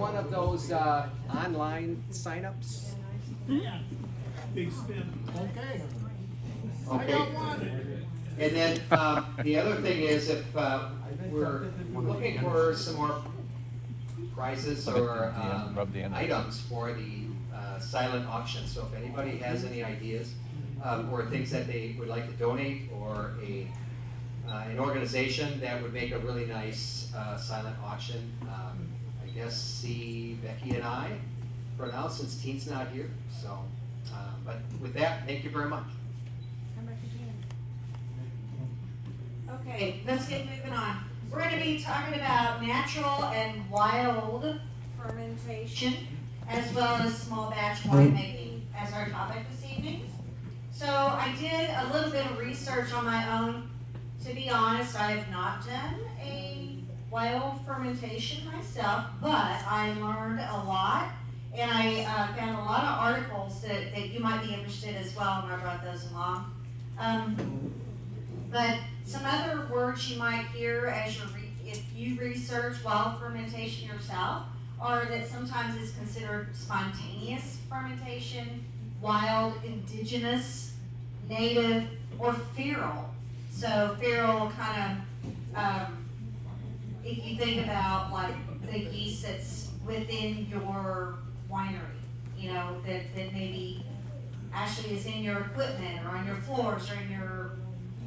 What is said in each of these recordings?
One of those online signups. Big spin. Okay. Okay. And then the other thing is if we're looking for some more prizes or items for the silent auction. So if anybody has any ideas or things that they would like to donate or an organization that would make a really nice silent auction, I guess see Becky and I for now since Teen's not here. So, but with that, thank you very much. Okay, let's get moving on. We're going to be talking about natural and wild fermentation, as well as small batch winemaking as our topic this evening. So I did a little bit of research on my own. To be honest, I have not done a wild fermentation myself, but I learned a lot, and I found a lot of articles that you might be interested as well, and I brought those along. But some other words you might hear as if you research wild fermentation yourself are that sometimes it's considered spontaneous fermentation, wild, indigenous, native, or feral. So feral kind of, if you think about like the yeast that's within your winery, you know, that maybe actually is in your equipment or on your floors or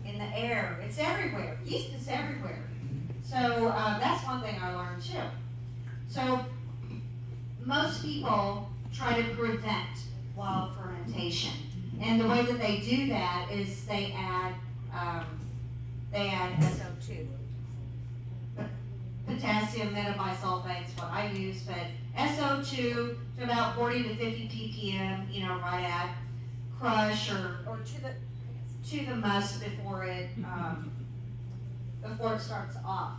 in the air. It's everywhere. Yeast is everywhere. So that's one thing I learned too. So most people try to prevent wild fermentation. And the way that they do that is they add SO2. Potassium metabisulfate is what I use, but SO2 to about 40 to 50 ppm, you know, right at crush or to the must before it starts off.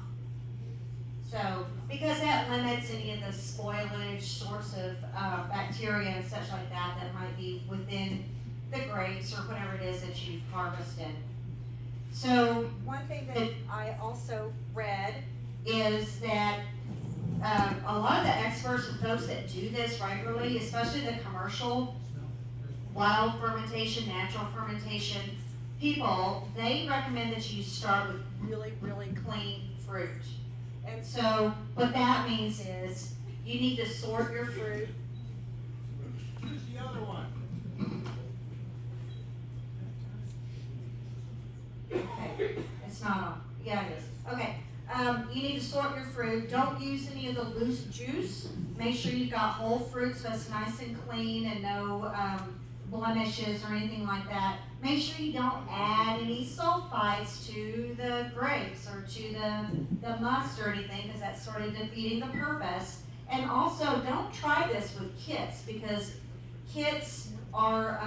So because that limits any of the spoilage sorts of bacteria and such like that that might be within the grapes or whatever it is that you've harvested. So one thing that I also read is that a lot of the experts and folks that do this regularly, especially the commercial wild fermentation, natural fermentation people, they recommend that you start with really, really clean fruit. And so what that means is you need to sort your fruit. Who's the other one? Okay, it's not on. Yeah, it is. Okay. You need to sort your fruit. Don't use any of the loose juice. Make sure you've got whole fruit so it's nice and clean and no blemishes or anything like that. Make sure you don't add any sulfites to the grapes or to the must or anything, because that's sort of defeating the purpose. And also, don't try this with kits, because kits are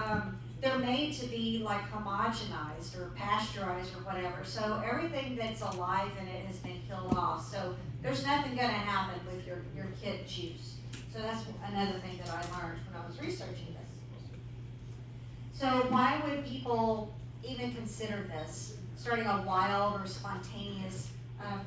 they're made to be like homogenized or pasteurized or whatever. So everything that's alive in it has been killed off. So there's nothing going to happen with your kit juice. So that's another thing that I learned when I was researching this. So why would people even consider this, starting a wild or spontaneous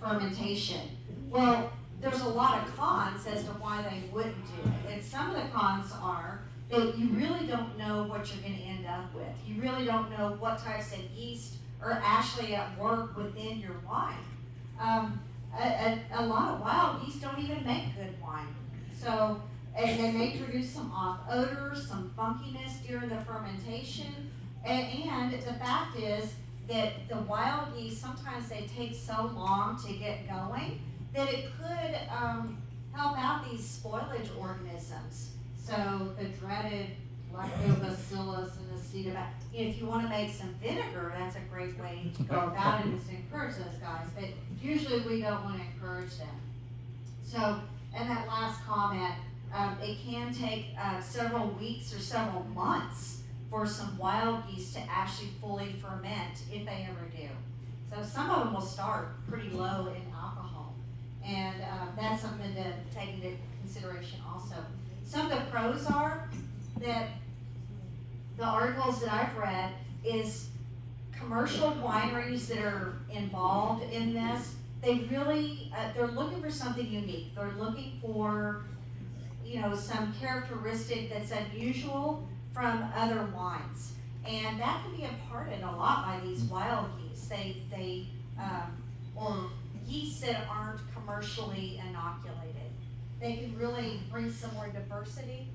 fermentation? Well, there's a lot of cons as to why they wouldn't do it. And some of the cons are that you really don't know what you're going to end up with. You really don't know what types of yeast are actually at work within your wine. A lot of wild yeast don't even make good wine. So, and they may produce some off odors, some funkiness during the fermentation. And the fact is that the wild yeast, sometimes they take so long to get going that it could help out these spoilage organisms. So the dreaded lactobacillus and acetobacillus. If you want to make some vinegar, that's a great way to go about it, is to encourage those guys. But usually we don't want to encourage them. So, and that last comment, it can take several weeks or several months for some wild yeast to actually fully ferment, if they ever do. So some of them will start pretty low in alcohol. And that's something to take into consideration also. Some of the pros are that the articles that I've read is commercial wineries that are involved in this, they really, they're looking for something unique. They're looking for some characteristic that's unusual from other wines. And that can be imparted a lot by these wild yeast. Or yeast that aren't commercially inoculated. They can really bring some more diversity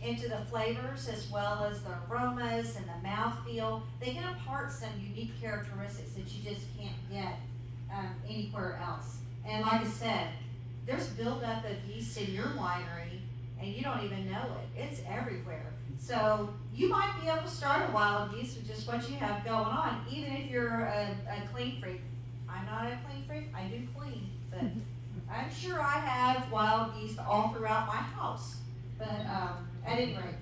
into the flavors as well as the aromas and the mouthfeel. They can impart some unique characteristics that you just can't get anywhere else. And like I said, there's buildup of yeast in your winery and you don't even know it. It's everywhere. So you might be able to start a wild yeast with just what you have going on, even if you're a clean freak. I'm not a clean freak, I do clean, but I'm sure I have wild yeast all throughout my house. But at any rate,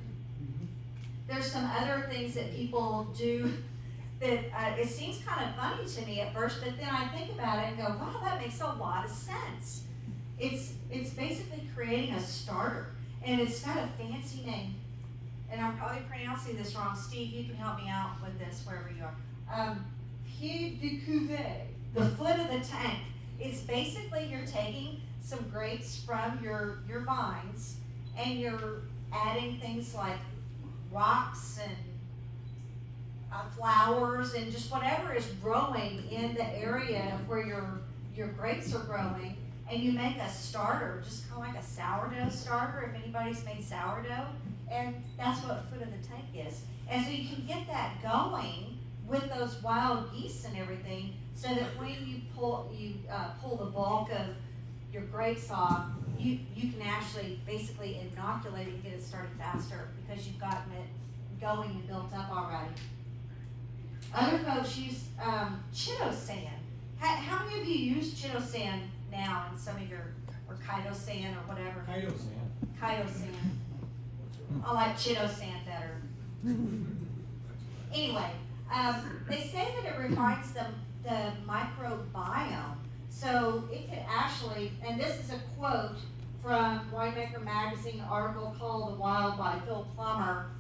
there's some other things that people do that it seems kind of funny to me at first, but then I think about it and go, wow, that makes a lot of sense. It's basically creating a starter, and it's got a fancy name. And I'm probably pronouncing this wrong. Steve, you can help me out with this wherever you are. Pied de cuvée, the foot of the tank. It's basically you're taking some grapes from your vines and you're adding things like rocks and flowers and just whatever is growing in the area of where your grapes are growing, and you make a starter, just kind of like a sourdough starter, if anybody's made sourdough, and that's what foot of the tank is. And so you can get that going with those wild yeast and everything, so that when you pull the bulk of your grapes off, you can actually basically inoculate it and get it started faster because you've gotten it going and built up already. Other folks use chitosan. How many of you use chitosan now in some of or chitosan or whatever? Chitosan. I like chitosan better. Anyway, they say that it refines the microbiome. So it could actually, and this is a quote from Winemaker Magazine, an article called The Wild by Phil Plummer.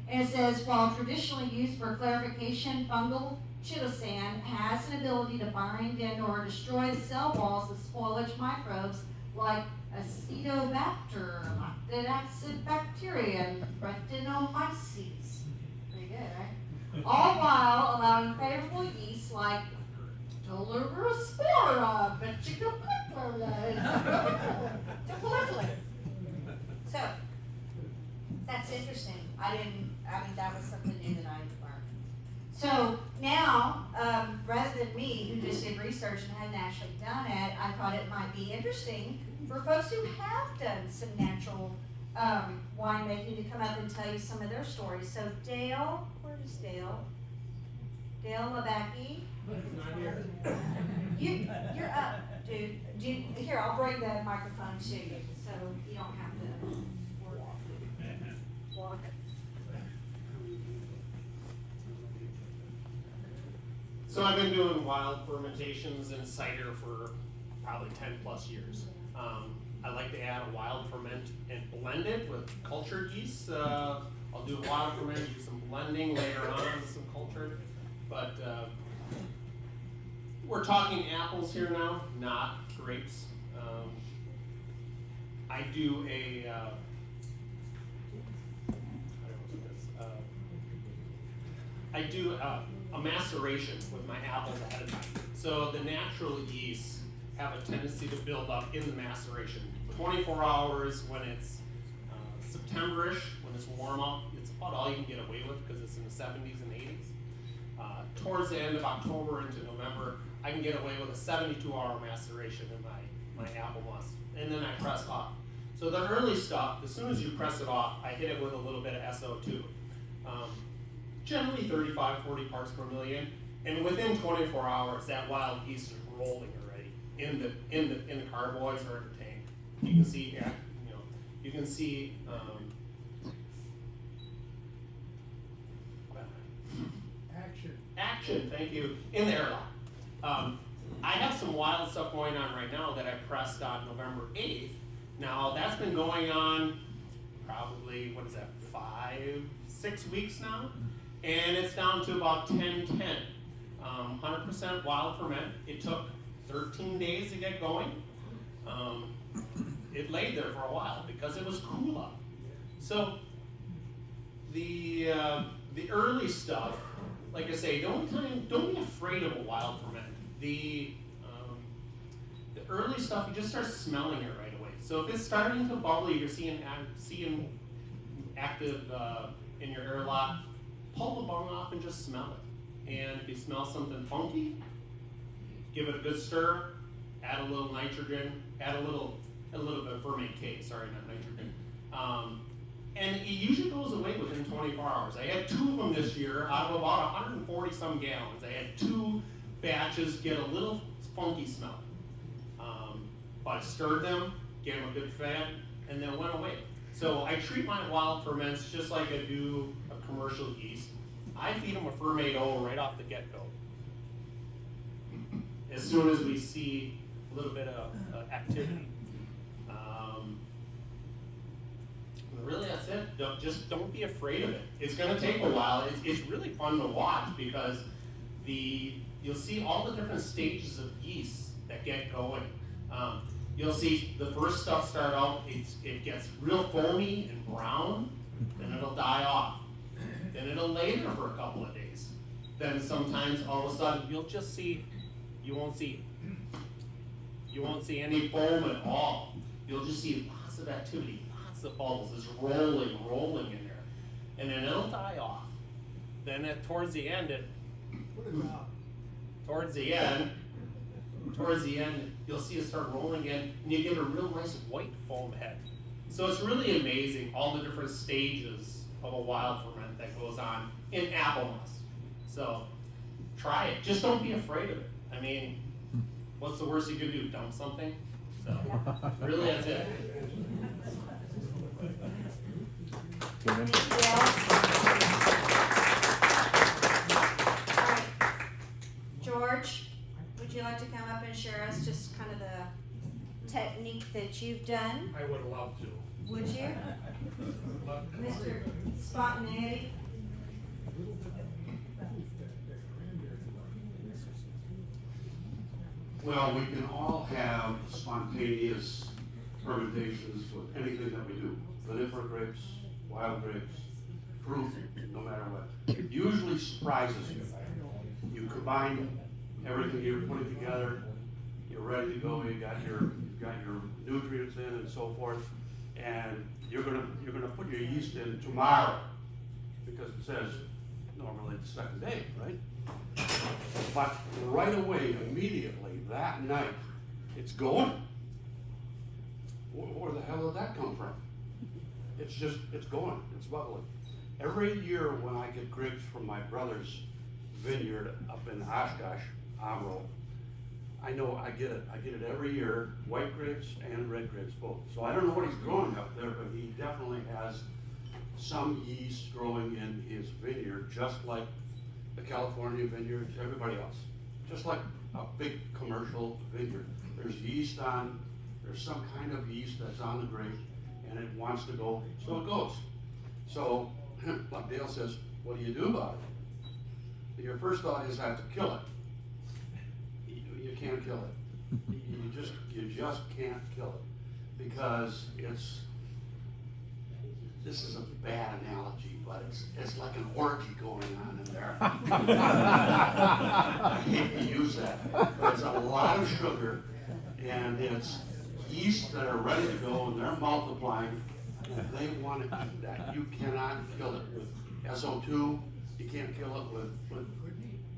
And it says, while traditionally used for clarification, fungal chitosan has an ability to bind and or destroy the cell walls of spoilage microbes like Acetobacter, lactic acid bacteria, and Brettanomyces. Pretty good, right? All while allowing favorable yeast like Dolichospora, to proliferate. So, that's interesting. That was something new that I learned. So now, rather than me, who just did research and hadn't actually done it, I thought it might be interesting for folks who have done some natural winemaking to come up and tell you some of their stories. So Dale, where's Dale? Dale Labacki. You're up, dude. Here, I'll bring the microphone to you so you don't have to walk. So I've been doing wild fermentations and cider for probably 10 plus years. I like to add a wild ferment and blend it with cultured yeast. I'll do a wild ferment, do some blending later on with some cultured. But we're talking apples here now, not grapes. I do a maceration with my apples ahead of time. So the natural yeasts have a tendency to build up in the maceration. 24 hours when it's September-ish, when it's warm out, it's about all you can get away with because it's in the 70s and 80s. Towards the end of October into November, I can get away with a 72-hour maceration in my apple must. And then I press off. So the early stuff, as soon as you press it off, I hit it with a little bit of SO2. Generally 35, 40 parts per million. And within 24 hours, that wild yeast is rolling already in the carboys or in the tank. You can see, you can see. Action. Thank you. In the airlock. I have some wild stuff going on right now that I pressed on November 8th. Now that's been going on probably 5-6 weeks now, and it's down to about 10-10. 100% wild ferment. It took 13 days to get going. it laid there for a while because it was cool up. So the early stuff, like I say, don't be afraid of a wild ferment. The early stuff, you just start smelling it right away. So if it's starting to bubble, you're seeing active in your airlock, pull the bung off and just smell it. And if you smell something funky, give it a good stir, add a little nitrogen, add a little bit of ferment K, sorry, not nitrogen. And it usually goes away within 24 hours. I had 2 of them this year out of about 140 some gallons. I had 2 batches get a little funky smell. But I stirred them, gave them a good fat, and then went away. So I treat my wild ferments just like I do a commercial yeast. I feed them a Fermate O right off the get-go. As soon as we see a little bit of activity. Really, that's it. Don't be afraid of it. It's going to take a while. It's really fun to watch because you'll see all the different stages of yeast that get going. You'll see the first stuff start out, it gets real foamy and brown, then it'll die off. Then it'll lay there for a couple of days. Then sometimes all of a sudden you'll just see, you won't see any foam at all. You'll just see lots of activity, lots of bubbles, it's rolling in there. And then it'll die off. Then towards the end, you'll see it start rolling in, and you get a real nice white foam head. So it's really amazing all the different stages of a wild ferment that goes on in apple must. So try it. Just don't be afraid of it. I mean, what's the worst you could do? Dump something? So really, that's it. Thank you all. All right. George, would you like to come up and share us just kind of the technique that you've done? I would love to. Would you? Mr. Spontaneity? Well, we can all have spontaneous fermentations with anything that we do. Vinifera grapes, wild grapes, fruit, no matter what. It usually surprises you. You combine everything you're putting together, you're ready to go, you've got your nutrients in and so forth, and you're gonna put your yeast in tomorrow, because it says normally it's the second day, right? But right away, immediately, that night, it's going. Where the hell did that come from? It's going, it's bubbling. Every year when I get grapes from my brother's vineyard up in Oshkosh, Amro, I know I get it every year, white grapes and red grapes both. So I don't know what he's growing up there, but he definitely has some yeast growing in his vineyard, just like the California vineyards, everybody else. Just like a big commercial vineyard. There's some kind of yeast that's on the grape, and it wants to go, so it goes. So, like Dale says, what do you do about it? Your first thought is I have to kill it. You can't kill it. You just can't kill it, because this is a bad analogy, but it's like an orgy going on in there. I hate to use that, but it's a lot of sugar, and it's yeast that are ready to go, and they're multiplying, and they want to eat that. You cannot kill it with SO2. You can't kill it with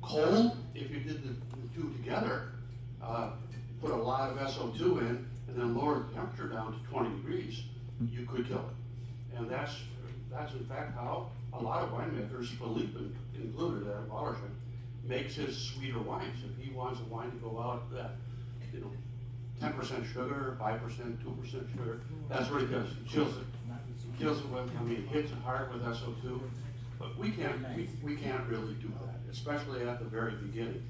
cold. If you did the two together, put a lot of SO2 in, and then lower the temperature down to 20 degrees, you could kill it. And that's in fact how a lot of winemakers, Philippe included at Wallerstein, makes his sweeter wines. If he wants a wine to go out that, 10% sugar, 5%, 2% sugar, that's what he does. He chills it. He kills it with, hits it hard with SO2. But we can't really do that, especially at the very beginning.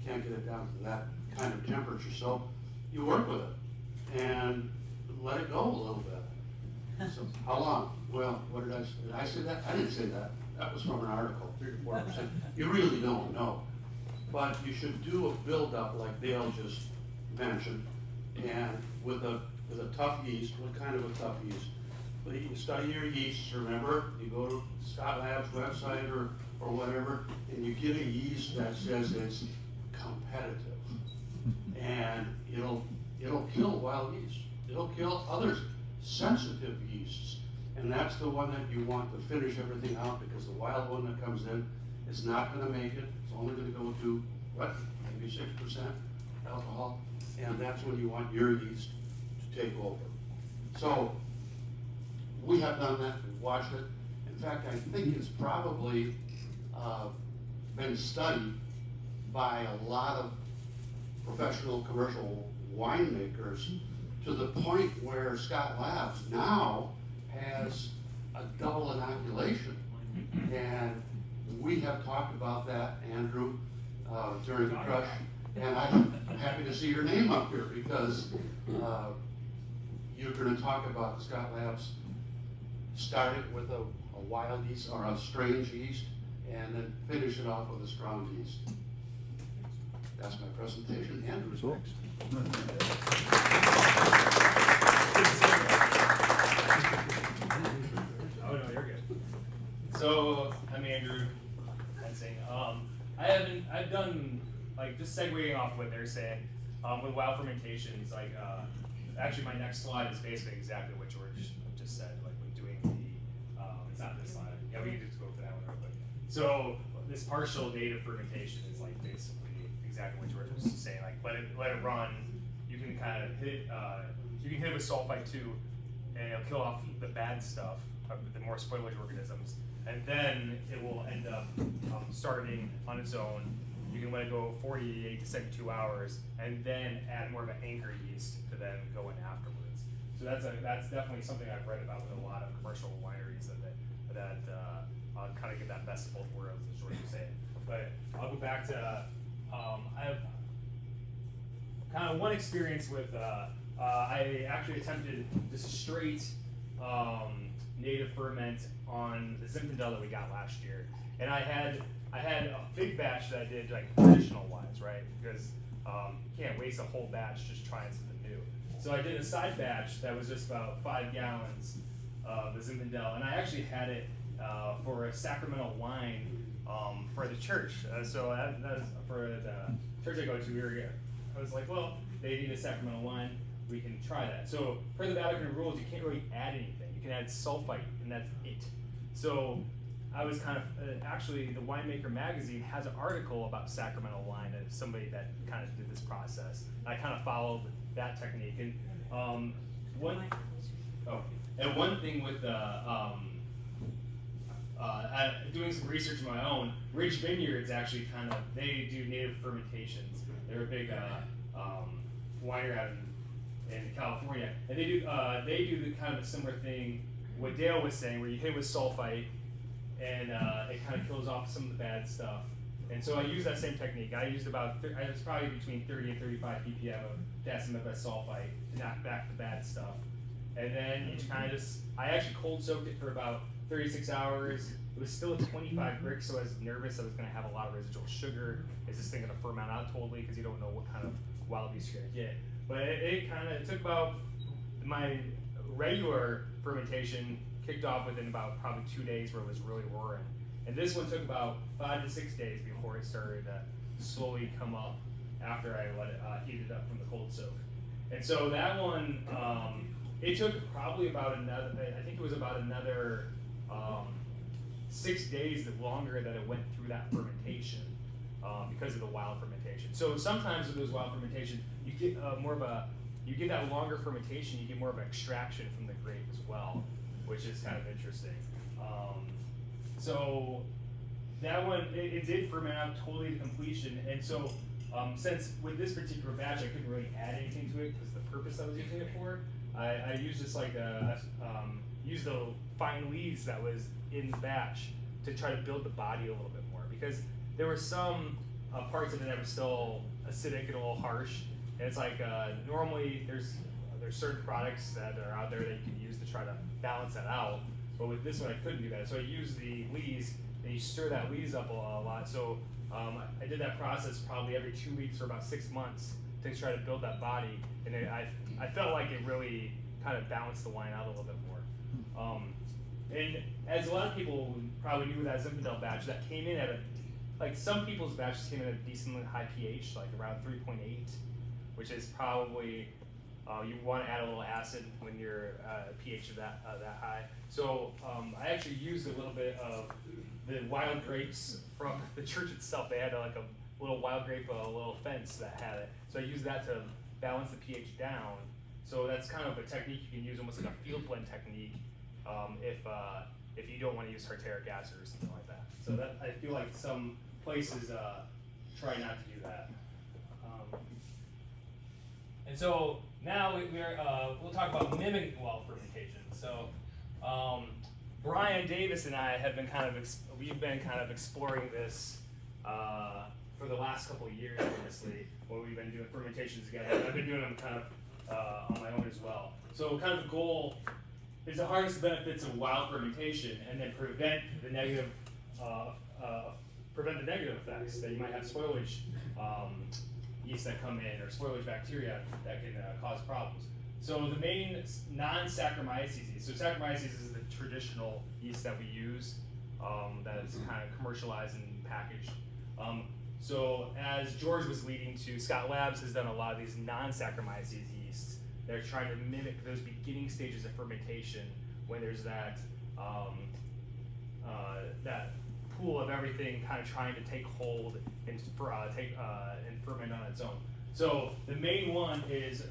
Can't get it down to that kind of temperature. So you work with it and let it go a little bit. So how long? Well, what did I say? Did I say that? I didn't say that. That was from an article, 3 to 4%. You really don't know. But you should do a build-up like Dale just mentioned, and with a with a tough yeast. What kind of a tough yeast? Well, you can study your yeasts, remember? You go to Scott Labs website or whatever, and you get a yeast that says it's competitive. And it'll kill wild yeast. It'll kill other sensitive yeasts. And that's the one that you want to finish everything out, because the wild one that comes in is not gonna make it. It's only gonna go to, what, maybe 6% alcohol? And that's when you want your yeast to take over. So, we have done that, we've watched it. In fact, I think it's probably been studied by a lot of professional commercial winemakers, to the point where Scott Labs now has a double inoculation. And we have talked about that, Andrew, during the crush. And I'm happy to see your name up here, because you're gonna talk about Scott Labs starting with a wild yeast or a strange yeast, and then finish it off with a strong yeast. That's my presentation. Andrew's next. Oh no, you're good. So I'm Andrew Hensing. I've done, like, just segueing off what they're saying, with wild fermentations, like, actually my next slide is basically exactly what George just said, like when doing the, it's not this slide, yeah, we can just go for that one real quick. So this partial native fermentation is like basically exactly what George was saying, like let it run, you can kind of hit, you can hit it with sulfite too, and it'll kill off the bad stuff, the more spoilage organisms, and then it will end up starting on its own. You can let it go 48 to 72 hours, and then add more of an anchor yeast to then go in afterwards. So that's definitely something I've read about with a lot of commercial wineries that kind of get that best of both worlds, as George was saying. But I'll go back to I have kind of one experience with I actually attempted this straight native ferment on the Zinfandel that we got last year, and I had a big batch that I did like traditional wise, right? Because you can't waste a whole batch just trying something new. So I did a side batch that was just about 5 gallons of the Zinfandel, and I actually had it for a sacramental wine for the church. So that was for the church I go to. I was like, well, they need a sacramental wine. We can try that. So per the Vatican rules, you can't really add anything. You can add sulfite, and that's it. So I was kind of, actually the Winemaker magazine has an article about sacramental wine of somebody that kind of did this process. And I kind of followed that technique. And one thing with doing some research of my own, Ridge Vineyards actually they do native fermentations. They're a big winery out in California, and they do the kind of a similar thing what Dale was saying, where you hit with sulfite, and it kind of kills off some of the bad stuff. And so I used that same technique. I used I was probably between 30 and 35 ppm of diacetyl sulfite to knock back the bad stuff. And then I actually cold soaked it for about 36 hours. It was still at 25 bricks, so I was nervous I was going to have a lot of residual sugar. Is this thing going to ferment out totally? Because you don't know what kind of wild yeast you're going to get. But it took about, my regular fermentation kicked off within about probably 2 days, where it was really roaring. And this one took about 5 to 6 days before it started to slowly come up after I let it heat it up from the cold soak. And so that one, it took probably about another 6 days longer that it went through that fermentation because of the wild fermentation. So sometimes with those wild fermentation, you get you get that longer fermentation, you get more of an extraction from the grape as well, which is kind of interesting. So that one, it did ferment out totally to completion, and so since with this particular batch I couldn't really add anything to it because the purpose I was using it for, I used just like used the fine lees that was in the batch to try to build the body a little bit more, because there were some parts of it that were still acidic and a little harsh, and it's like normally there's certain products that are out there that you can use to try to balance that out, but with this one I couldn't do that, so I used the lees, and you stir that lees up a lot. So I did that process probably every 2 weeks for about 6 months, to try to build that body, and I felt like it really kind of balanced the wine out a little bit more. And as a lot of people probably knew, that Zinfandel batch that came in at like some people's batches came in at a decently high pH, like around 3.8, which is probably you want to add a little acid when your pH is that high. So I actually used a little bit of the wild grapes from the church itself. They had like a little wild grape, a little fence that had it. So I used that to balance the pH down. So that's kind of a technique you can use, almost like a field blend technique, if you don't want to use tartaric acid or something like that. So that I feel like some places try not to do that. And so now we'll talk about mimic well fermentation. So Brian Davis and I have been we've been kind of exploring this for the last couple of years, honestly, when we've been doing fermentations together. I've been doing them kind of on my own as well. So kind of the goal is to harness the benefits of wild fermentation and then prevent the negative effects that you might have spoilage yeast that come in, or spoilage bacteria that can cause problems. So the main non-Saccharomyces yeast. So Saccharomyces is the traditional yeast that we use, that is kind of commercialized and packaged. So as George was leading to, Scott Labs has done a lot of these non-Saccharomyces yeasts. They're trying to mimic those beginning stages of fermentation when there's that that pool of everything kind of trying to take hold and ferment on its own. So the main one is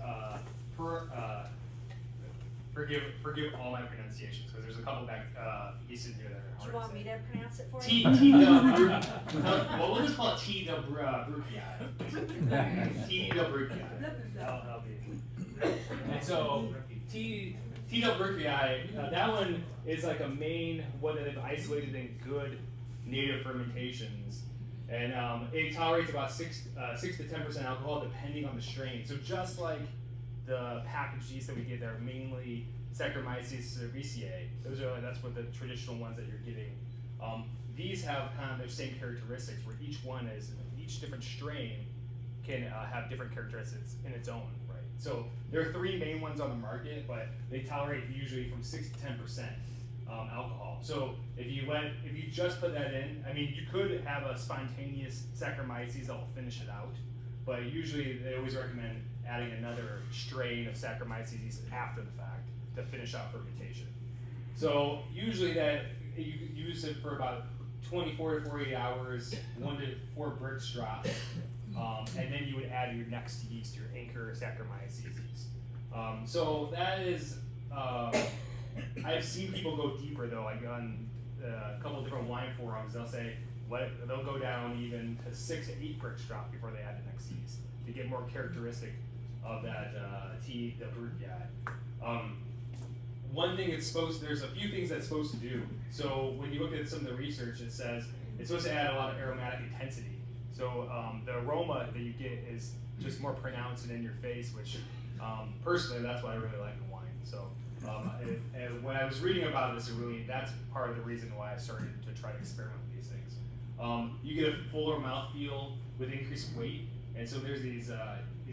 forgive all my pronunciations, because there's a couple yeast in here that are hard. Do you want me to pronounce it for T you? well, we'll just call it T. Bruchii. T. Bruchii. That'll be. And so T. Bruchii, that one is like a main one that they've isolated in good native fermentations, and it tolerates about 6 to 10% alcohol depending on the strain. So just like the packaged yeast that we get that are mainly Saccharomyces cerevisiae, that's what the traditional ones that you're getting. These have kind of their same characteristics, where each different strain can have different characteristics in its own right. So there are 3 main ones on the market, but they tolerate usually from 6 to 10% alcohol. So if you just put that in, I mean, you could have a spontaneous Saccharomyces that will finish it out, but usually they always recommend adding another strain of Saccharomyces yeast after the fact to finish out fermentation. So usually that you use it for about 24 to 48 hours, 1 to 4 Brix drops, and then you would add your next yeast, your anchor Saccharomyces yeast. So that is, I've seen people go deeper though. Like on a couple of different wine forums, they'll go down even to 6 to 8 Brix drop before they add the next yeast to get more characteristic of that T. Bruchii. One thing there's a few things that's supposed to do. So when you look at some of the research, it says it's supposed to add a lot of aromatic intensity. So the aroma that you get is just more pronounced and in your face, which personally, that's what I really like in wine. So and when I was reading about this, that's part of the reason why I started to try to experiment with these things. You get a fuller mouthfeel with increased weight, and so there's these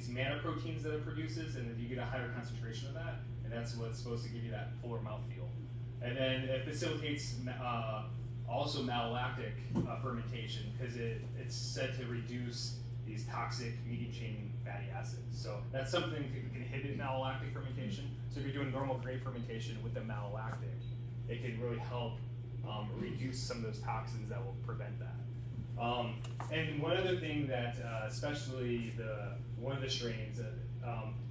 manna proteins that it produces, and then you get a higher concentration of that, and that's what's supposed to give you that fuller mouthfeel. And then it facilitates also malolactic fermentation, because it's said to reduce these toxic medium chain fatty acids. So that's something that can inhibit malolactic fermentation. So if you're doing normal grape fermentation with the malolactic, it can really help reduce some of those toxins that will prevent that. And one other thing that, especially one of the strains,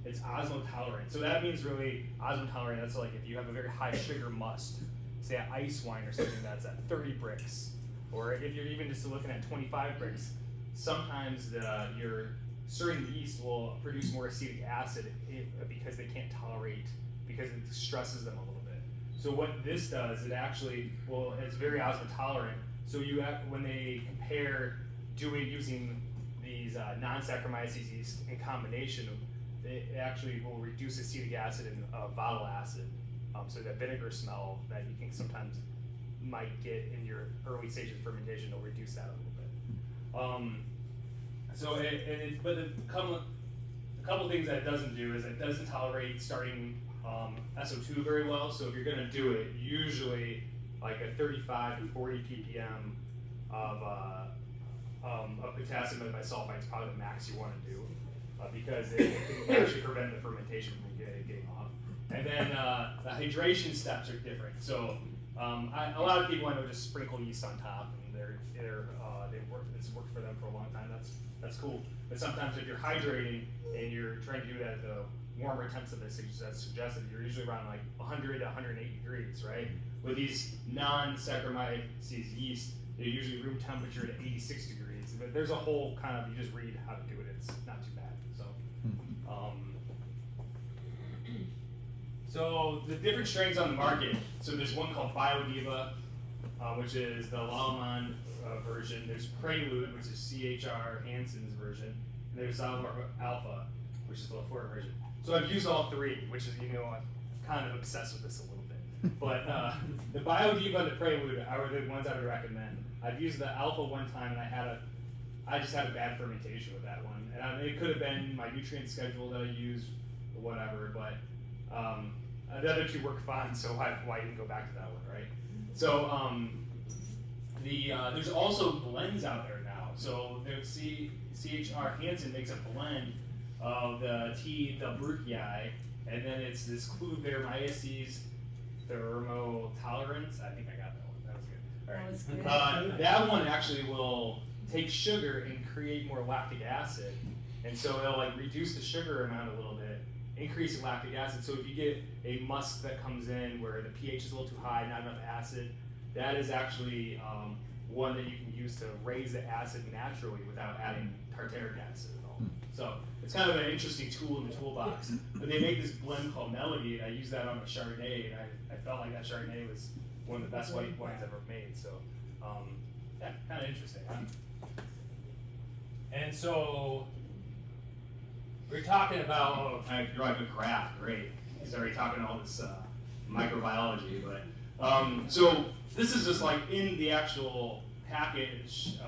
it's osmotolerant. So that means really osmotolerant. That's like if you have a very high sugar must, say an ice wine or something that's at 30 Brix, or if you're even just looking at 25 Brix, sometimes your certain yeast will produce more acetic acid because they can't tolerate, because it stresses them a little bit. So what this does, it's very osmotolerant. So when they compare using these non-Saccharomyces yeast in combination, it actually will reduce acetic acid and bottle acid. So that vinegar smell that you can sometimes might get in your early stages of fermentation will reduce that a little bit. a couple things that it doesn't do is it doesn't tolerate starting SO2 very well. So if you're gonna do it, usually like a 35 to 40 ppm of potassium bisulfite is probably the max you want to do because it can actually prevent the fermentation from getting off. And then the hydration steps are different. So a lot of people I know just sprinkle yeast on top, and it's worked for them for a long time. That's cool. But sometimes if you're hydrating and you're trying to do that at the warmer temps that's suggested, you're usually around like 100 to 108 degrees, right? With these non-Saccharomyces yeast, they're usually room temperature at 86 degrees. But there's a whole kind of, you just read how to do it. It's not too bad. So the different strains on the market. So there's one called BioDiva, which is the Lallemand version. There's Prelude, which is CHR Hansen's version. And there's Alpha, which is the Lafort version. So I've used all three, which is, I'm kind of obsessed with this a little bit. But the BioDiva and the Prelude are the ones I would recommend. I've used the Alpha one time, and I just had a bad fermentation with that one. And it could have been my nutrient schedule that I used, or whatever, but the other two work fine, so why even go back to that one, right? So there's also blends out there now. So there's CHR Hansen makes a blend of the T. delbrueckii, and then it's this Cluvaeromyces thermotolerans. I think I got that one. That was good. All right. That was good. That one actually will take sugar and create more lactic acid, and so it'll like reduce the sugar amount a little bit, increase the lactic acid. So if you get a must that comes in where the pH is a little too high, not enough acid, that is actually one that you can use to raise the acid naturally without adding tartaric acid at all. So it's kind of an interesting tool in the toolbox. But they make this blend called Melody, and I used that on a Chardonnay, and I felt like that Chardonnay was one of the best white wines ever made. So yeah, kind of interesting, huh? And so we're talking about, you're like a graph, great. He's already talking all this microbiology, but so this is just like in the actual package,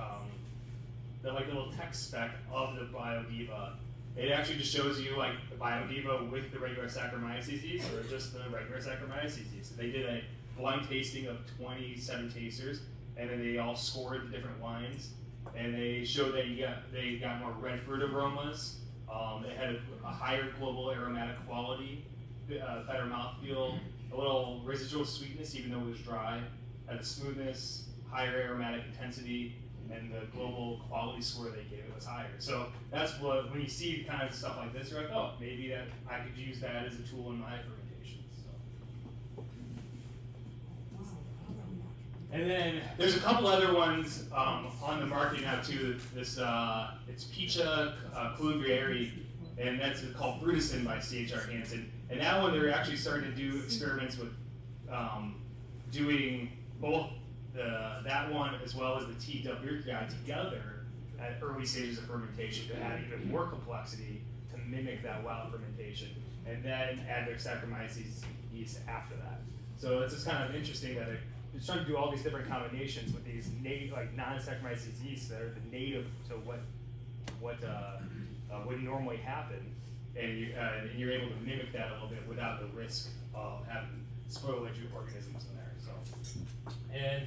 the like little text spec of the BioDiva. It actually just shows you like the BioDiva with the regular Saccharomyces yeast or just the regular Saccharomyces yeast. They did a blind tasting of 27 tasters, and then they all scored the different wines, and they showed that they got more red fruit aromas. It had a higher global aromatic quality, better mouthfeel, a little residual sweetness even though it was dry, had a smoothness, higher aromatic intensity, and the global quality score they gave it was higher. So that's what, when you see kind of stuff like this, you're like, oh, maybe that I could use that as a tool in my fermentations. So. And then there's a couple other ones on the market now too. This it's Picha Cluvaeri, and that's called Brutacin by CHR Hansen. And that one they're actually starting to do experiments with doing both that one as well as the T. delbrueckii together at early stages of fermentation to add even more complexity to mimic that wild fermentation, and then add their Saccharomyces yeast after that. So it's just kind of interesting that it's trying to do all these different combinations with these native, like non-Saccharomyces yeast that are the native to what would normally happen, and you're able to mimic that a little bit without the risk of having spoilage organisms in there. So, and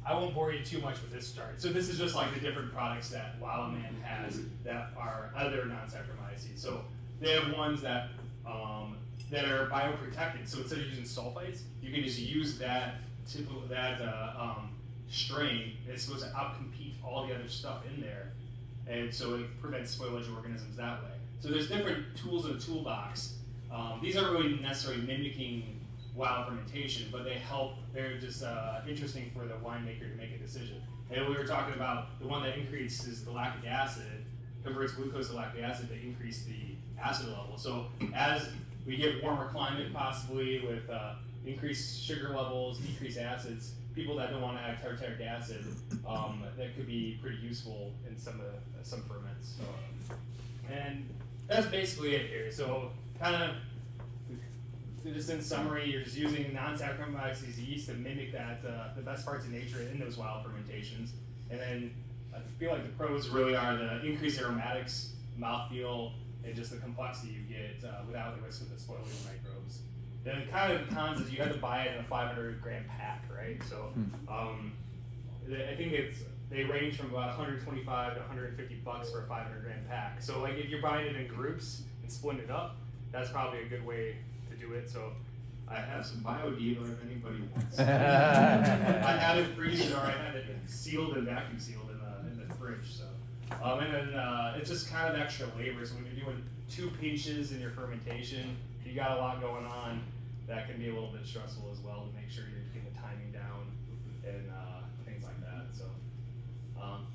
I won't bore you too much with this chart. So this is just like the different products that Wildman has that are other non-Saccharomyces. So they have ones that that are bioprotected. So instead of using sulfites, you can just use that strain. It's supposed to outcompete all the other stuff in there, and so it prevents spoilage organisms that way. So there's different tools in the toolbox. These aren't really necessarily mimicking wild fermentation, but they help. They're just interesting for the winemaker to make a decision. And we were talking about the one that increases the lactic acid, converts glucose to lactic acid to increase the acid level. So as we get warmer climate, possibly with increased sugar levels, decreased acids, people that don't want to add tartaric acid, that could be pretty useful in some ferments. So, and that's basically it here. So kind of just in summary, you're just using non-Saccharomyces yeast to mimic that the best parts of nature in those wild fermentations. And then I feel like the pros really are the increased aromatics, mouthfeel, and just the complexity you get without the risk of the spoiling microbes. Then kind of the cons is you have to buy it in a 500 gram pack, right? So I think they range from about 125 to 150 bucks for a 500 gram pack. So like if you're buying it in groups and splitting it up, that's probably a good way to do it. So I have some biodiesel if anybody wants. I had it freezed, or I had it sealed and vacuum sealed in the fridge. So and then it's just kind of extra labor. So when you're doing 2 pinches in your fermentation, you got a lot going on. That can be a little bit stressful as well to make sure you're getting the timing down and things like that. So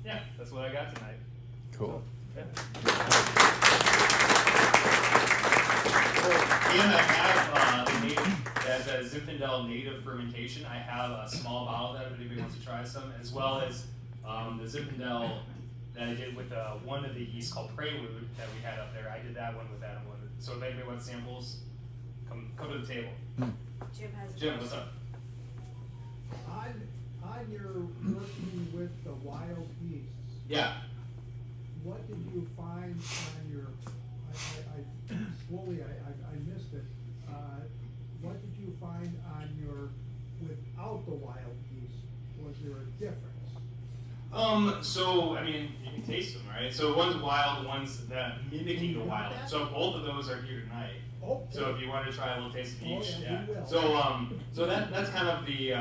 yeah, that's what I got tonight. Cool. Yeah. And I have the Zinfandel native fermentation. I have a small bottle of that if anybody wants to try some, as well as the Zinfandel that I did with one of the yeast called Prelude that we had up there. I did that one with that one. So if anybody wants samples, come to the table. Jim has a Jim, what's up? On your working with the wild yeasts, Yeah. what did you find on your, I missed it. What did you find on your, without the wild yeast? Was there a difference? So I mean, you can taste them, right? So one's wild, one's that mimicking the wild. So both of those are here tonight. Oh. So if you want to try a little taste of Oh, each, yeah, we will. So that's kind of the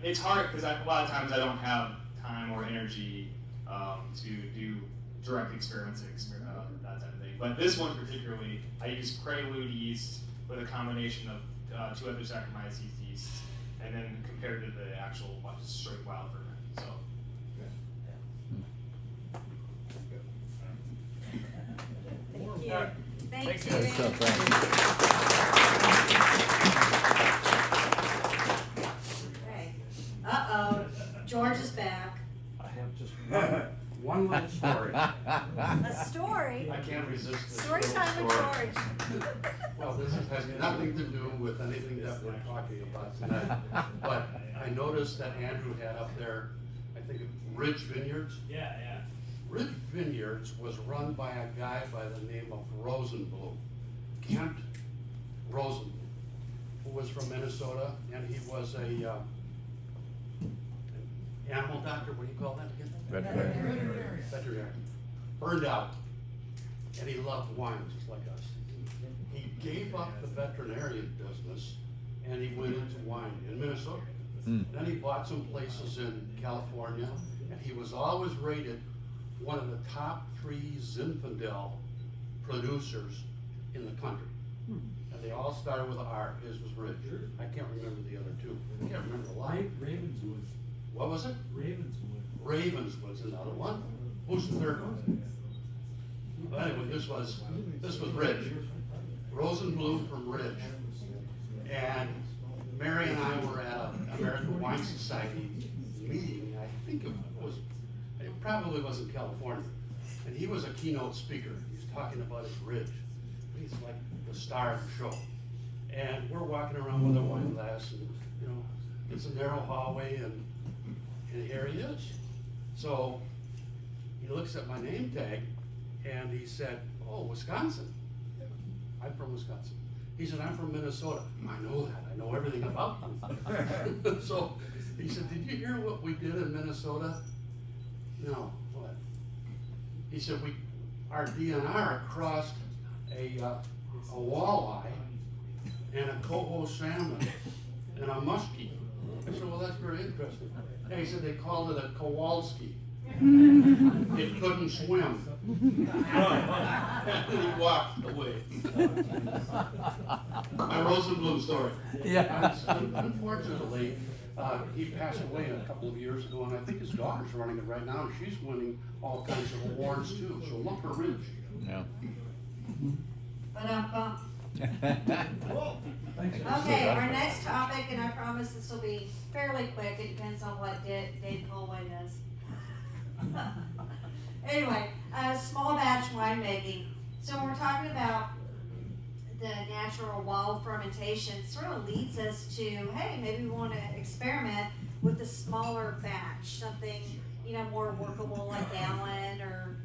it's hard because a lot of times I don't have time or energy to do direct experiments and that type of thing. But this one particularly, I used Prelude yeast with a combination of 2 other Saccharomyces yeasts, and then compared to the actual just straight wild ferment. So. Thank you. Thank Thanks, you. guys. So thanks. Okay. Uh-oh, George is back. I have just one little story. A story? I can't resist this. Story little time with story. George. Well, this has nothing to do with anything that we're talking about tonight. But I noticed that Andrew had up there, I think, Ridge Vineyards. Yeah. Ridge Vineyards was run by a guy by the name of Rosenblum, Kent Rosenblum, who was from Minnesota, and he was a animal doctor. What do you call that again? Veterinarian. Burned out, and he loved wine just like us. He gave up the veterinarian business, and he went into wine in Minnesota. Then he bought some places in California, and he was always rated one of the top 3 Zinfandel producers in the country. And they all started with an R. His was Ridge. I can't remember the other 2. I can't remember the lot. Ravenswood. What was it? Ravenswood. Ravenswood's another one. Who's the third one? Well, anyway, this was Ridge. Rosenblum from Ridge. And Mary and I were at an American Wine Society meeting. I think it probably was in California. And he was a keynote speaker. He was talking about his Ridge. He's like the star of the show. And we're walking around with a wine glass, and it's a narrow hallway, and here he is. So he looks at my name tag, and he said, "Oh, Wisconsin." I'm from Wisconsin. He said, "I'm from Minnesota." I know that. I know everything about them. So he said, "Did you hear what we did in Minnesota?" No. What? He said, our DNR crossed a walleye and a coho salmon and a muskie. I said, "Well, that's very interesting." And he said they called it a Kowalski. It couldn't swim. And he walked away. My Rosenblum story. Yeah. Unfortunately, he passed away a couple of years ago, and I think his daughter's running it right now, and she's winning all kinds of awards too. So look for Ridge. Yeah. Ba-dum-bum. Thanks. Okay, our next topic, and I promise this will be fairly quick, it depends on what Dave Colwyn is. Anyway, small batch winemaking. So when we're talking about the natural wild fermentation, it sort of leads us to, hey, maybe we want to experiment with a smaller batch, something, more workable like gallon or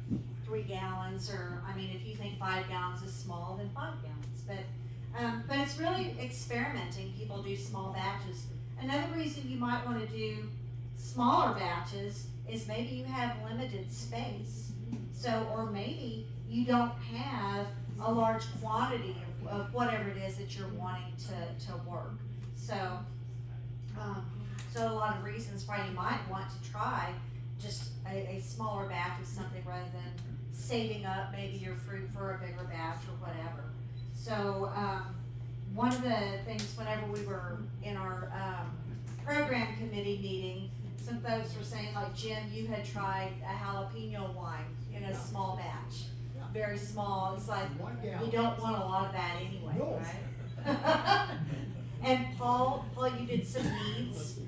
3 gallons, or, I mean, if you think 5 gallons is small, then 5 gallons. But it's really experimenting. People do small batches. Another reason you might want to do smaller batches is maybe you have limited space. So, or maybe you don't have a large quantity of whatever it is that you're wanting to work. So, so a lot of reasons why you might want to try just a smaller batch of something rather than saving up maybe your fruit for a bigger batch or whatever. So, one of the things whenever we were in our program committee meeting, some folks were saying, like, Jim, you had tried a jalapeno wine in a small batch, very small. It's like, you don't want a lot of that anyway, No. right? And Paul, you did some meads,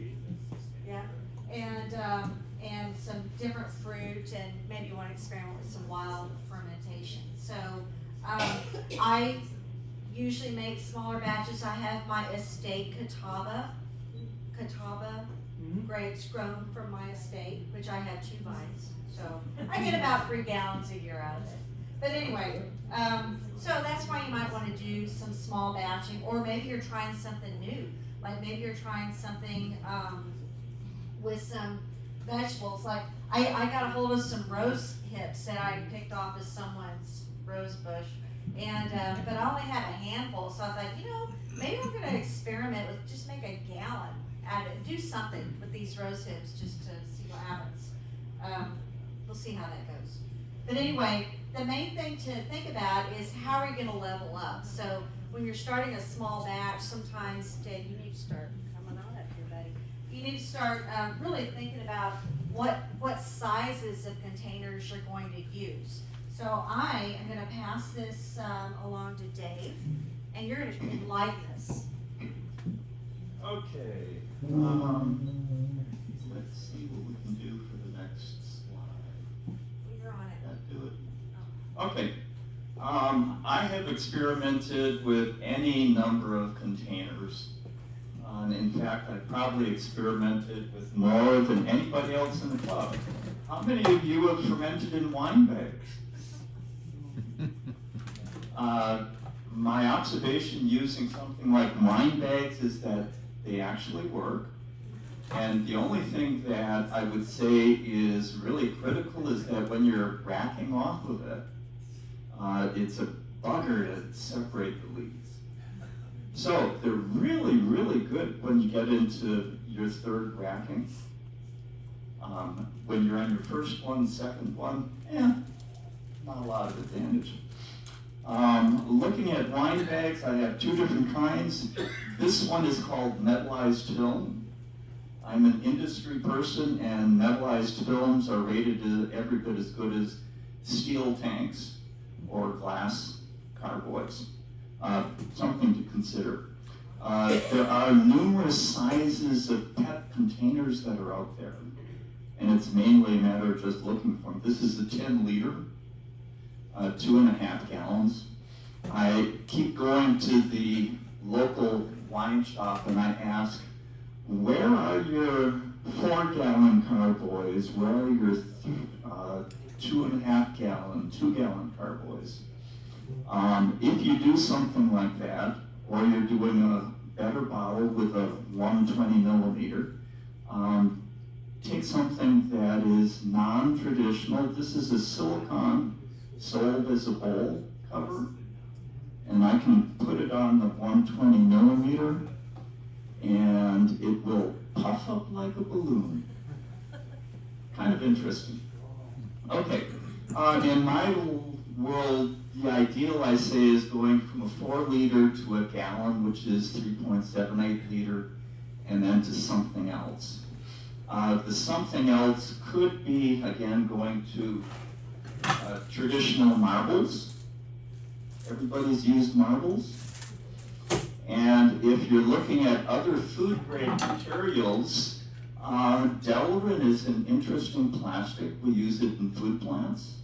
yeah, and some different fruit, and maybe you want to experiment with some wild fermentation. So, I usually make smaller batches. I have my estate Catawba grapes grown from my estate, which I have 2 vines. So I get about 3 gallons a year out of it. But anyway, so that's why you might want to do some small batching, or maybe you're trying something new. Like maybe you're trying something with some vegetables. Like I got a hold of some rose hips that I picked off of someone's rose bush. And, but I only had a handful, so I thought, maybe I'm gonna experiment with just make a gallon out of it, do something with these rose hips just to see what happens. We'll see how that goes. But anyway, the main thing to think about is how are you gonna level up? So when you're starting a small batch, sometimes, Dave, you need to start coming on up here, buddy. You need to start really thinking about what sizes of containers you're going to use. So I am going to pass this along to Dave, and you're going to enlighten us. Okay. Let's see what we can do for the next slide. You're on it. That do it? Okay. I have experimented with any number of containers. In fact, I probably experimented with more than anybody else in the club. How many of you have fermented in wine bags? My observation using something like wine bags is that they actually work. And the only thing that I would say is really critical is that when you're racking off of it, it's a bugger to separate the leaves. So they're really, really good when you get into your 3rd racking. When you're on your 1st one, 2nd one, not a lot of advantage. Looking at wine bags, I have 2 different kinds. This one is called metallized film. I'm an industry person, and metallized films are rated every bit as good as steel tanks or glass carboys. Something to consider. There are numerous sizes of PET containers that are out there, and it's mainly a matter of just looking for them. This is a 10 liter. 2.5 gallons. I keep going to the local wine shop and I ask, where are your 4-gallon carboys? Where are your 2.5 gallon, 2-gallon carboys? If you do something like that, or you're doing a better bottle with a 120 millimeter, take something that is non-traditional. This is a silicone sold as a bowl cover, and I can put it on the 120 millimeter, and it will puff up like a balloon. Kind of interesting. Okay, in my world, the ideal, I say, is going from a 4 liter to a gallon, which is 3.78 liter, and then to something else. The something else could be, again, going to traditional marbles. Everybody's used marbles. And if you're looking at other food grade materials, Delrin is an interesting plastic. We use it in food plants.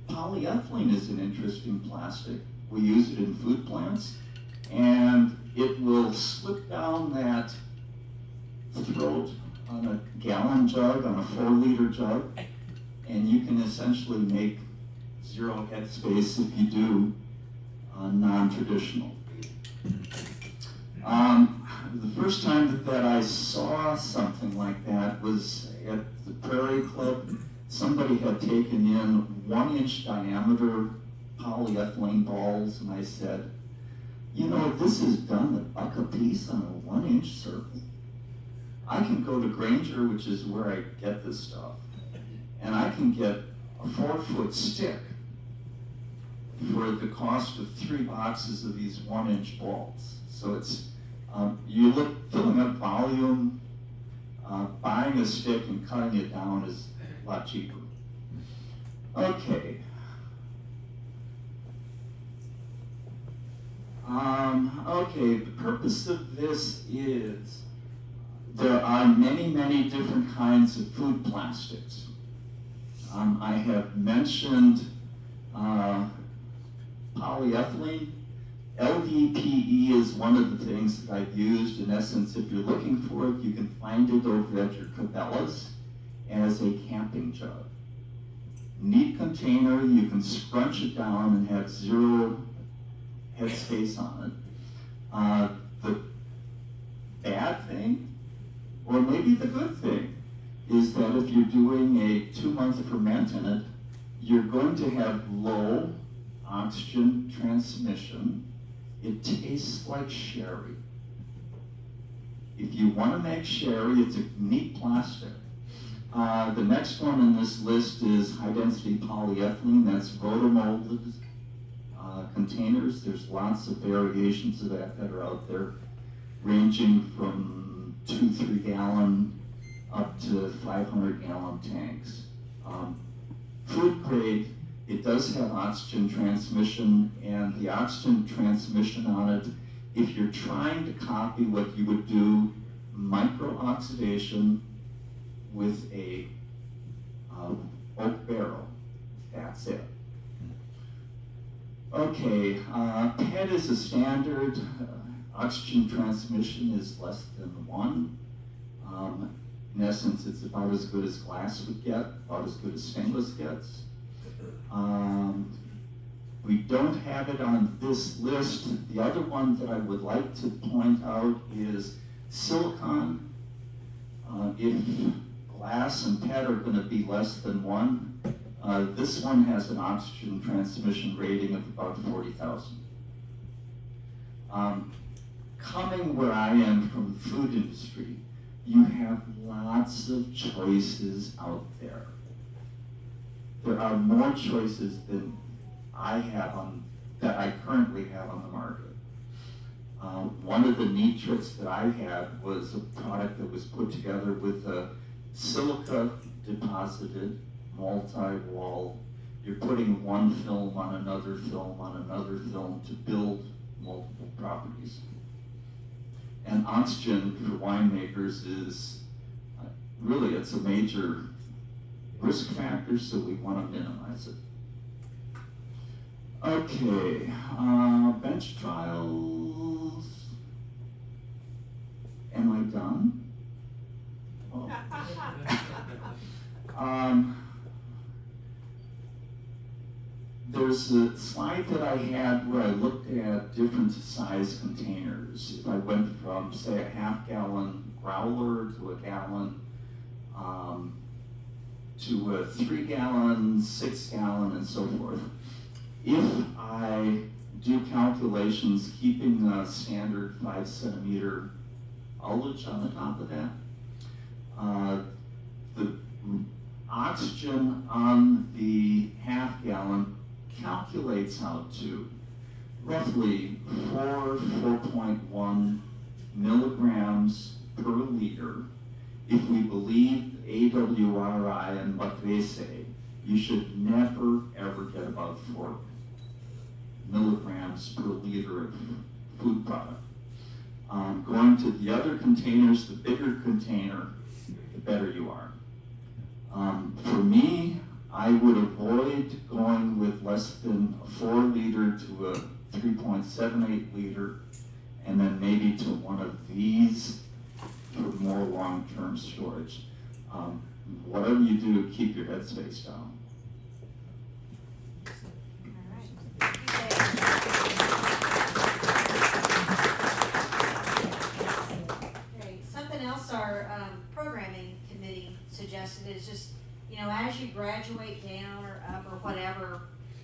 Polyethylene is an interesting plastic. We use it in food plants. And it will slip down that throat on a gallon jug, on a 4 liter jug, and you can essentially make zero headspace if you do non-traditional. The first time that I saw something like that was at the Prairie Club. Somebody had taken in 1-inch diameter polyethylene balls, and I said, you know, this is done at $1 a piece on a 1-inch circle. I can go to Granger, which is where I get this stuff, and I can get a 4-foot stick for the cost of 3 boxes of these 1-inch balls. So it's, you look, filling up volume, buying a stick and cutting it down is a lot cheaper. Okay. Okay, the purpose of this is there are many, many different kinds of food plastics. I have mentioned polyethylene. LDPE is one of the things that I've used. In essence, if you're looking for it, you can find it over at your Cabela's as a camping jug. Neat container, you can scrunch it down and have 0 headspace on it. The bad thing, or maybe the good thing, is that if you're doing a 2-month ferment in it, you're going to have low oxygen transmission. It tastes like sherry. If you want to make sherry, it's a neat plastic. The next one in this list is high-density polyethylene. That's rotomolded containers. There's lots of variations of that are out there, ranging from 2-3 gallon up to 500 gallon tanks. Food grade, it does have oxygen transmission, and the oxygen transmission on it, if you're trying to copy what you would do, micro-oxidation with a oak barrel, that's it. Okay, PET is a standard. Oxygen transmission is less than 1. In essence, it's about as good as glass would get, about as good as stainless gets. We don't have it on this list. The other one that I would like to point out is silicon. If glass and PET are going to be less than 1, this one has an oxygen transmission rating of about 40,000. Coming where I am from the food industry, you have lots of choices out there. There are more choices than that I currently have on the market. One of the neat tricks that I had was a product that was put together with a silica deposited multi-wall. You're putting one film on another film on another film to build multiple properties. And oxygen for winemakers is really, it's a major risk factor, so we want to minimize it. Okay, bench trials. Am I done? Oh. There's a slide that I had where I looked at different size containers. If I went from, say, a half-gallon growler to a gallon, to a 3-gallon, 6-gallon, and so forth. If I do calculations keeping a standard 5-centimeter ullage on the top of that, the oxygen on the half-gallon calculates out to roughly 4.1 milligrams per liter. If we believe AWRI and what they say, you should never ever get above 4 milligrams per liter of food product. Going to the other containers, the bigger container, the better you are. For me, I would avoid going with less than a 4 liter to a 3.78 liter, and then maybe to one of these for more long-term storage. Whatever you do, keep your headspace down. suggested is just, you know, as you graduate down or up or whatever,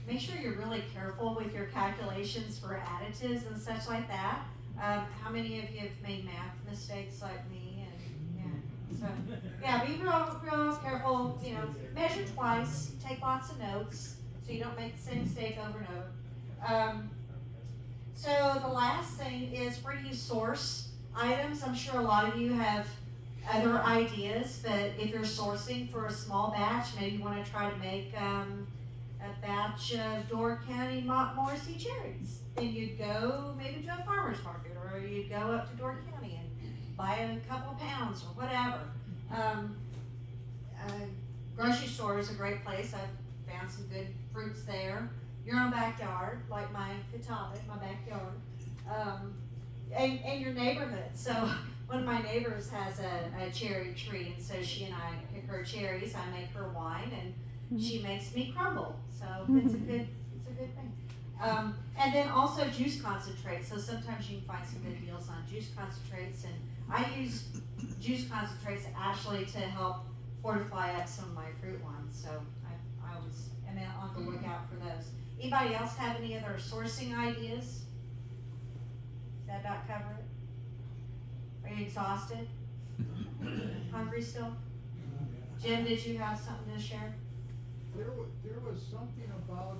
make sure you're really careful with your calculations for additives and such like that. How many of you have made math mistakes like me? And yeah, so yeah, be real careful. You know, measure twice, take lots of notes, so you don't make the same mistake over and over. So the last thing is, where do you source items? I'm sure a lot of you have other ideas, but if you're sourcing for a small batch, maybe you want to try to make a batch of Door County Morrissey cherries. Then you'd go maybe to a farmer's market, or you'd go up to Door County and buy a couple of pounds or whatever. Grocery store is a great place. I've found some good fruits there. Your own backyard, like my Catawba, my backyard, and your neighborhood. So one of my neighbors has a cherry tree, and so she and I pick her cherries. I make her wine, and she makes me crumble. So it's a good thing. And then also juice concentrates. So sometimes you can find some good deals on juice concentrates, and I use juice concentrates actually to help fortify up some of my fruit wines. So I always am on the lookout for those. Anybody else have any other sourcing ideas? Does that about cover it? Are you exhausted? Hungry still? Jim, did you have something to share? There was something about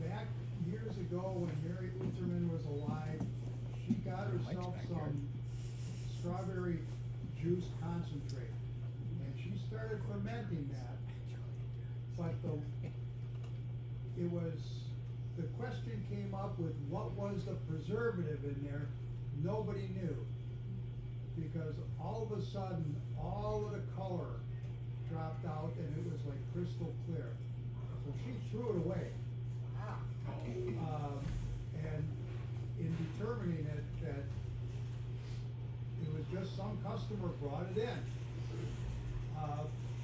back years ago when Mary Utherman was alive, she got herself some strawberry juice concentrate, and she started fermenting that. But the question came up with what was the preservative in there. Nobody knew, because all of a sudden all of the color dropped out and it was like crystal clear. So she threw it away. Wow. And in determining it, that it was just some customer brought it in.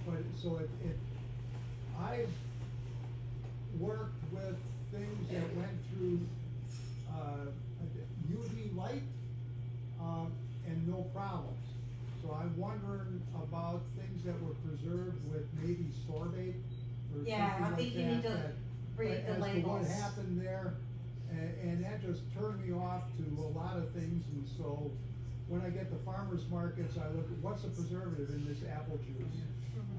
But so I've worked with things that went through UV light and no problems. So I'm wondering about things that were preserved with maybe sorbate or Yeah, something I like think you need to that, read the as to what labels. happened there, and that just turned me off to a lot of things. And so when I get to farmers markets, I look at what's the preservative in this apple juice.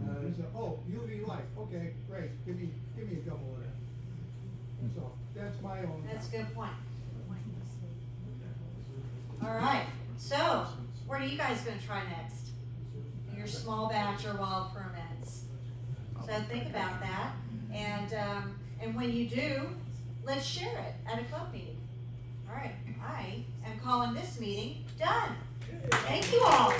I say, oh, UV light, okay, great, give me a couple of that. So that's my own. That's a good point. All right, so what are you guys gonna try next? Your small batch or wild ferments. So think about that, and when you do, let's share it at a club meeting. All right, I am calling this meeting done. Thank you all.